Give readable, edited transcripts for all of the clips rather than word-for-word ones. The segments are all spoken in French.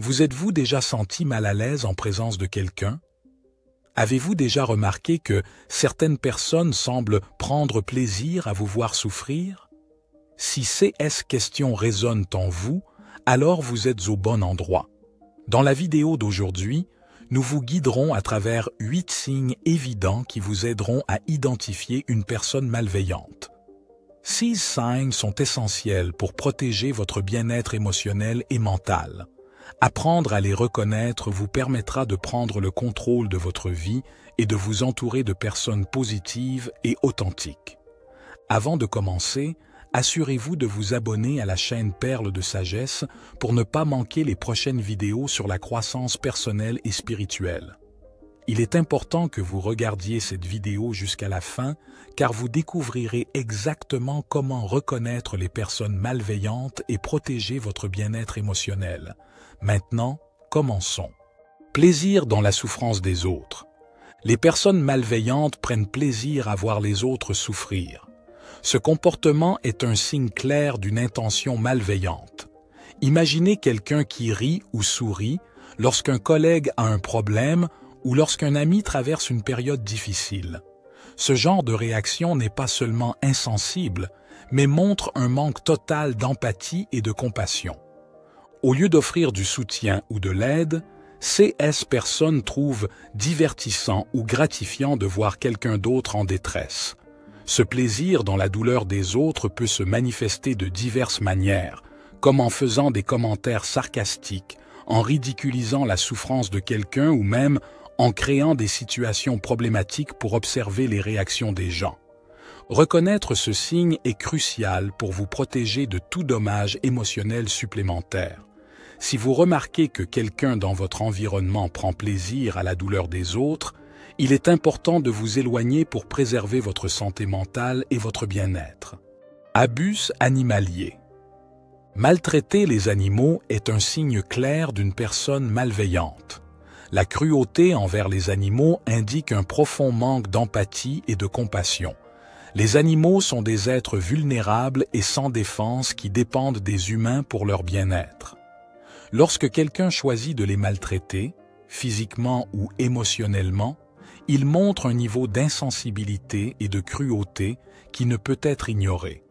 Vous êtes-vous déjà senti mal à l'aise en présence de quelqu'un? Avez-vous déjà remarqué que certaines personnes semblent prendre plaisir à vous voir souffrir? Si ces questions résonnent en vous, alors vous êtes au bon endroit. Dans la vidéo d'aujourd'hui, nous vous guiderons à travers 8 signes évidents qui vous aideront à identifier une personne malveillante. Ces signes sont essentiels pour protéger votre bien-être émotionnel et mental. Apprendre à les reconnaître vous permettra de prendre le contrôle de votre vie et de vous entourer de personnes positives et authentiques. Avant de commencer, assurez-vous de vous abonner à la chaîne Perles de Sagesse pour ne pas manquer les prochaines vidéos sur la croissance personnelle et spirituelle. Il est important que vous regardiez cette vidéo jusqu'à la fin car vous découvrirez exactement comment reconnaître les personnes malveillantes et protéger votre bien-être émotionnel. Maintenant, commençons. Plaisir dans la souffrance des autres. Les personnes malveillantes prennent plaisir à voir les autres souffrir. Ce comportement est un signe clair d'une intention malveillante. Imaginez quelqu'un qui rit ou sourit lorsqu'un collègue a un problème ou lorsqu'un ami traverse une période difficile. Ce genre de réaction n'est pas seulement insensible, mais montre un manque total d'empathie et de compassion. Au lieu d'offrir du soutien ou de l'aide, ces personnes trouvent divertissant ou gratifiant de voir quelqu'un d'autre en détresse. Ce plaisir dans la douleur des autres peut se manifester de diverses manières, comme en faisant des commentaires sarcastiques, en ridiculisant la souffrance de quelqu'un ou même en créant des situations problématiques pour observer les réactions des gens. Reconnaître ce signe est crucial pour vous protéger de tout dommage émotionnel supplémentaire. Si vous remarquez que quelqu'un dans votre environnement prend plaisir à la douleur des autres, il est important de vous éloigner pour préserver votre santé mentale et votre bien-être. Abus animalier. Maltraiter les animaux est un signe clair d'une personne malveillante. La cruauté envers les animaux indique un profond manque d'empathie et de compassion. Les animaux sont des êtres vulnérables et sans défense qui dépendent des humains pour leur bien-être. Lorsque quelqu'un choisit de les maltraiter, physiquement ou émotionnellement, il montre un niveau d'insensibilité et de cruauté qui ne peut être ignoré.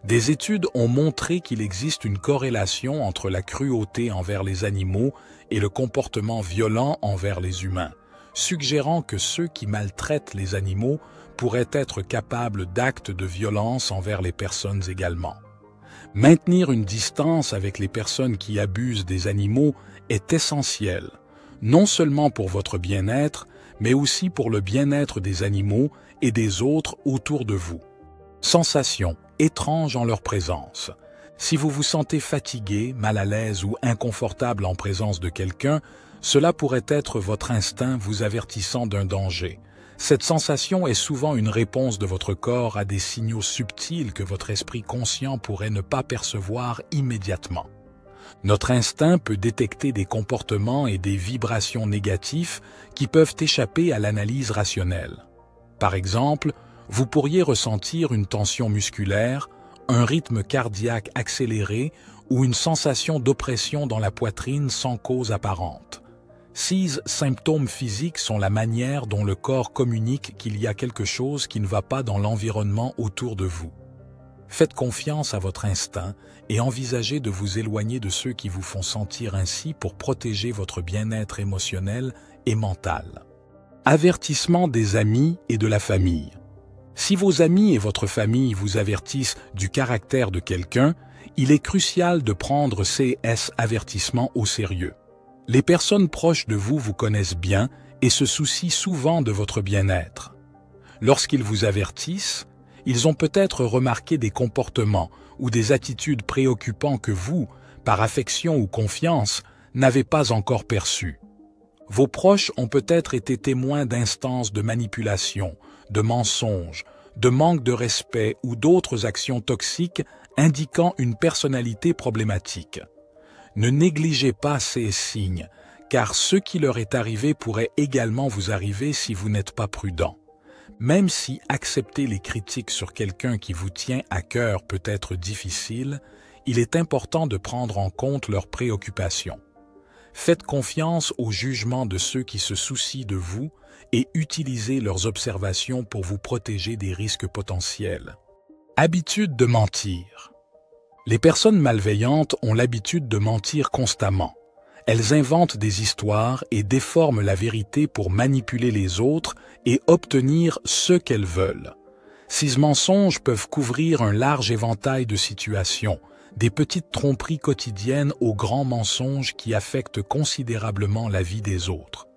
Des études ont montré qu'il existe une corrélation entre la cruauté envers les animaux et le comportement violent envers les humains, suggérant que ceux qui maltraitent les animaux pourraient être capables d'actes de violence envers les personnes également. Maintenir une distance avec les personnes qui abusent des animaux est essentiel, non seulement pour votre bien-être, mais aussi pour le bien-être des animaux et des autres autour de vous. Sensations étranges en leur présence. Si vous vous sentez fatigué, mal à l'aise ou inconfortable en présence de quelqu'un, cela pourrait être votre instinct vous avertissant d'un danger. Cette sensation est souvent une réponse de votre corps à des signaux subtils que votre esprit conscient pourrait ne pas percevoir immédiatement. Notre instinct peut détecter des comportements et des vibrations négatifs qui peuvent échapper à l'analyse rationnelle. Par exemple, vous pourriez ressentir une tension musculaire, un rythme cardiaque accéléré ou une sensation d'oppression dans la poitrine sans cause apparente. Ces symptômes physiques sont la manière dont le corps communique qu'il y a quelque chose qui ne va pas dans l'environnement autour de vous. Faites confiance à votre instinct et envisagez de vous éloigner de ceux qui vous font sentir ainsi pour protéger votre bien-être émotionnel et mental. Avertissement des amis et de la famille. Si vos amis et votre famille vous avertissent du caractère de quelqu'un, il est crucial de prendre ces avertissements au sérieux. Les personnes proches de vous vous connaissent bien et se soucient souvent de votre bien-être. Lorsqu'ils vous avertissent, ils ont peut-être remarqué des comportements ou des attitudes préoccupants que vous, par affection ou confiance, n'avez pas encore perçus. Vos proches ont peut-être été témoins d'instances de manipulation, de mensonges, de manque de respect ou d'autres actions toxiques indiquant une personnalité problématique. Ne négligez pas ces signes, car ce qui leur est arrivé pourrait également vous arriver si vous n'êtes pas prudent. Même si accepter les critiques sur quelqu'un qui vous tient à cœur peut être difficile, il est important de prendre en compte leurs préoccupations. Faites confiance au jugement de ceux qui se soucient de vous et utilisez leurs observations pour vous protéger des risques potentiels. Habitude de mentir. Les personnes malveillantes ont l'habitude de mentir constamment. Elles inventent des histoires et déforment la vérité pour manipuler les autres et obtenir ce qu'elles veulent. Ces mensonges peuvent couvrir un large éventail de situations, des petites tromperies quotidiennes aux grands mensonges qui affectent considérablement la vie des autres.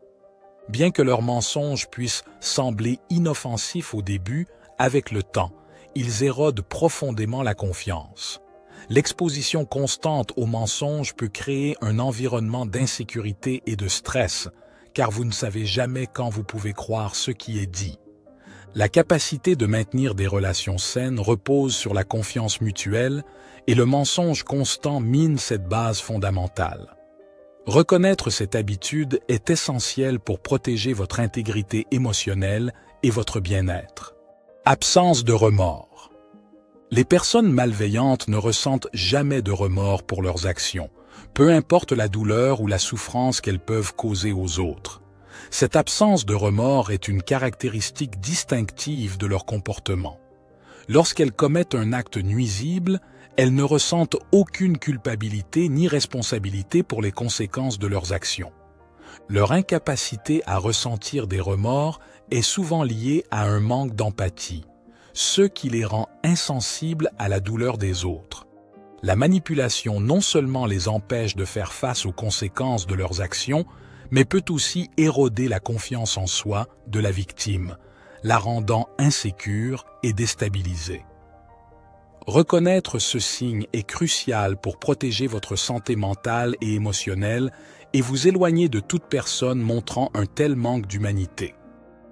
Bien que leurs mensonges puissent sembler inoffensifs au début, avec le temps, ils érodent profondément la confiance. L'exposition constante aux mensonges peut créer un environnement d'insécurité et de stress, car vous ne savez jamais quand vous pouvez croire ce qui est dit. La capacité de maintenir des relations saines repose sur la confiance mutuelle et le mensonge constant mine cette base fondamentale. Reconnaître cette habitude est essentiel pour protéger votre intégrité émotionnelle et votre bien-être. Absence de remords. Les personnes malveillantes ne ressentent jamais de remords pour leurs actions, peu importe la douleur ou la souffrance qu'elles peuvent causer aux autres. Cette absence de remords est une caractéristique distinctive de leur comportement. Lorsqu'elles commettent un acte nuisible, elles ne ressentent aucune culpabilité ni responsabilité pour les conséquences de leurs actions. Leur incapacité à ressentir des remords est souvent liée à un manque d'empathie, ce qui les rend insensibles à la douleur des autres. La manipulation non seulement les empêche de faire face aux conséquences de leurs actions, mais peut aussi éroder la confiance en soi de la victime, la rendant insécure et déstabilisée. Reconnaître ce signe est crucial pour protéger votre santé mentale et émotionnelle et vous éloigner de toute personne montrant un tel manque d'humanité.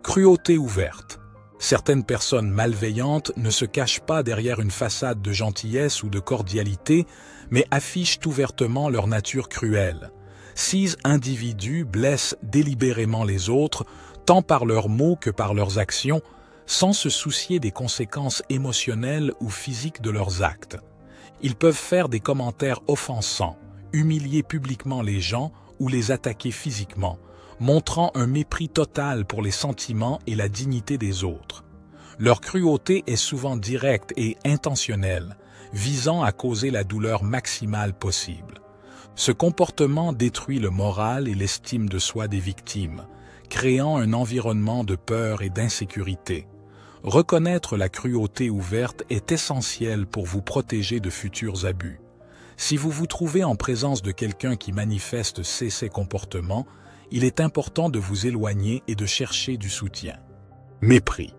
Cruauté ouverte. Certaines personnes malveillantes ne se cachent pas derrière une façade de gentillesse ou de cordialité, mais affichent ouvertement leur nature cruelle. Ces individus blessent délibérément les autres, tant par leurs mots que par leurs actions, sans se soucier des conséquences émotionnelles ou physiques de leurs actes. Ils peuvent faire des commentaires offensants, humilier publiquement les gens ou les attaquer physiquement, montrant un mépris total pour les sentiments et la dignité des autres. Leur cruauté est souvent directe et intentionnelle, visant à causer la douleur maximale possible. Ce comportement détruit le moral et l'estime de soi des victimes, créant un environnement de peur et d'insécurité. Reconnaître la cruauté ouverte est essentiel pour vous protéger de futurs abus. Si vous vous trouvez en présence de quelqu'un qui manifeste ces comportements, il est important de vous éloigner et de chercher du soutien. Mépris.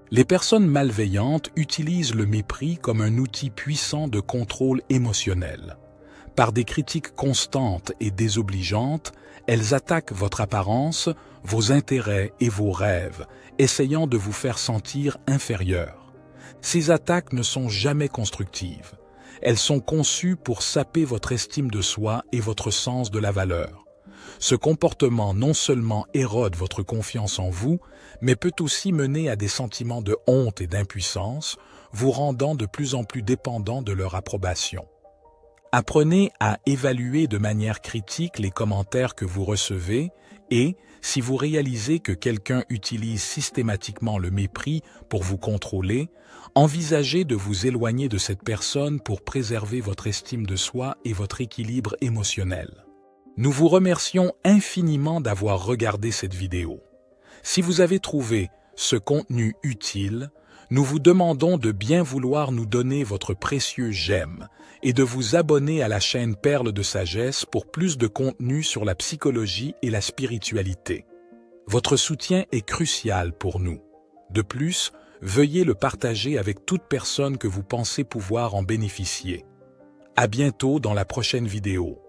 Les personnes malveillantes utilisent le mépris comme un outil puissant de contrôle émotionnel. Par des critiques constantes et désobligeantes, elles attaquent votre apparence, vos intérêts et vos rêves, essayant de vous faire sentir inférieur. Ces attaques ne sont jamais constructives. Elles sont conçues pour saper votre estime de soi et votre sens de la valeur. Ce comportement non seulement érode votre confiance en vous, mais peut aussi mener à des sentiments de honte et d'impuissance, vous rendant de plus en plus dépendant de leur approbation. Apprenez à évaluer de manière critique les commentaires que vous recevez et, si vous réalisez que quelqu'un utilise systématiquement le mépris pour vous contrôler, envisagez de vous éloigner de cette personne pour préserver votre estime de soi et votre équilibre émotionnel. Nous vous remercions infiniment d'avoir regardé cette vidéo. Si vous avez trouvé ce contenu utile, nous vous demandons de bien vouloir nous donner votre précieux j'aime et de vous abonner à la chaîne Perles de Sagesse pour plus de contenu sur la psychologie et la spiritualité. Votre soutien est crucial pour nous. De plus, veuillez le partager avec toute personne que vous pensez pouvoir en bénéficier. À bientôt dans la prochaine vidéo.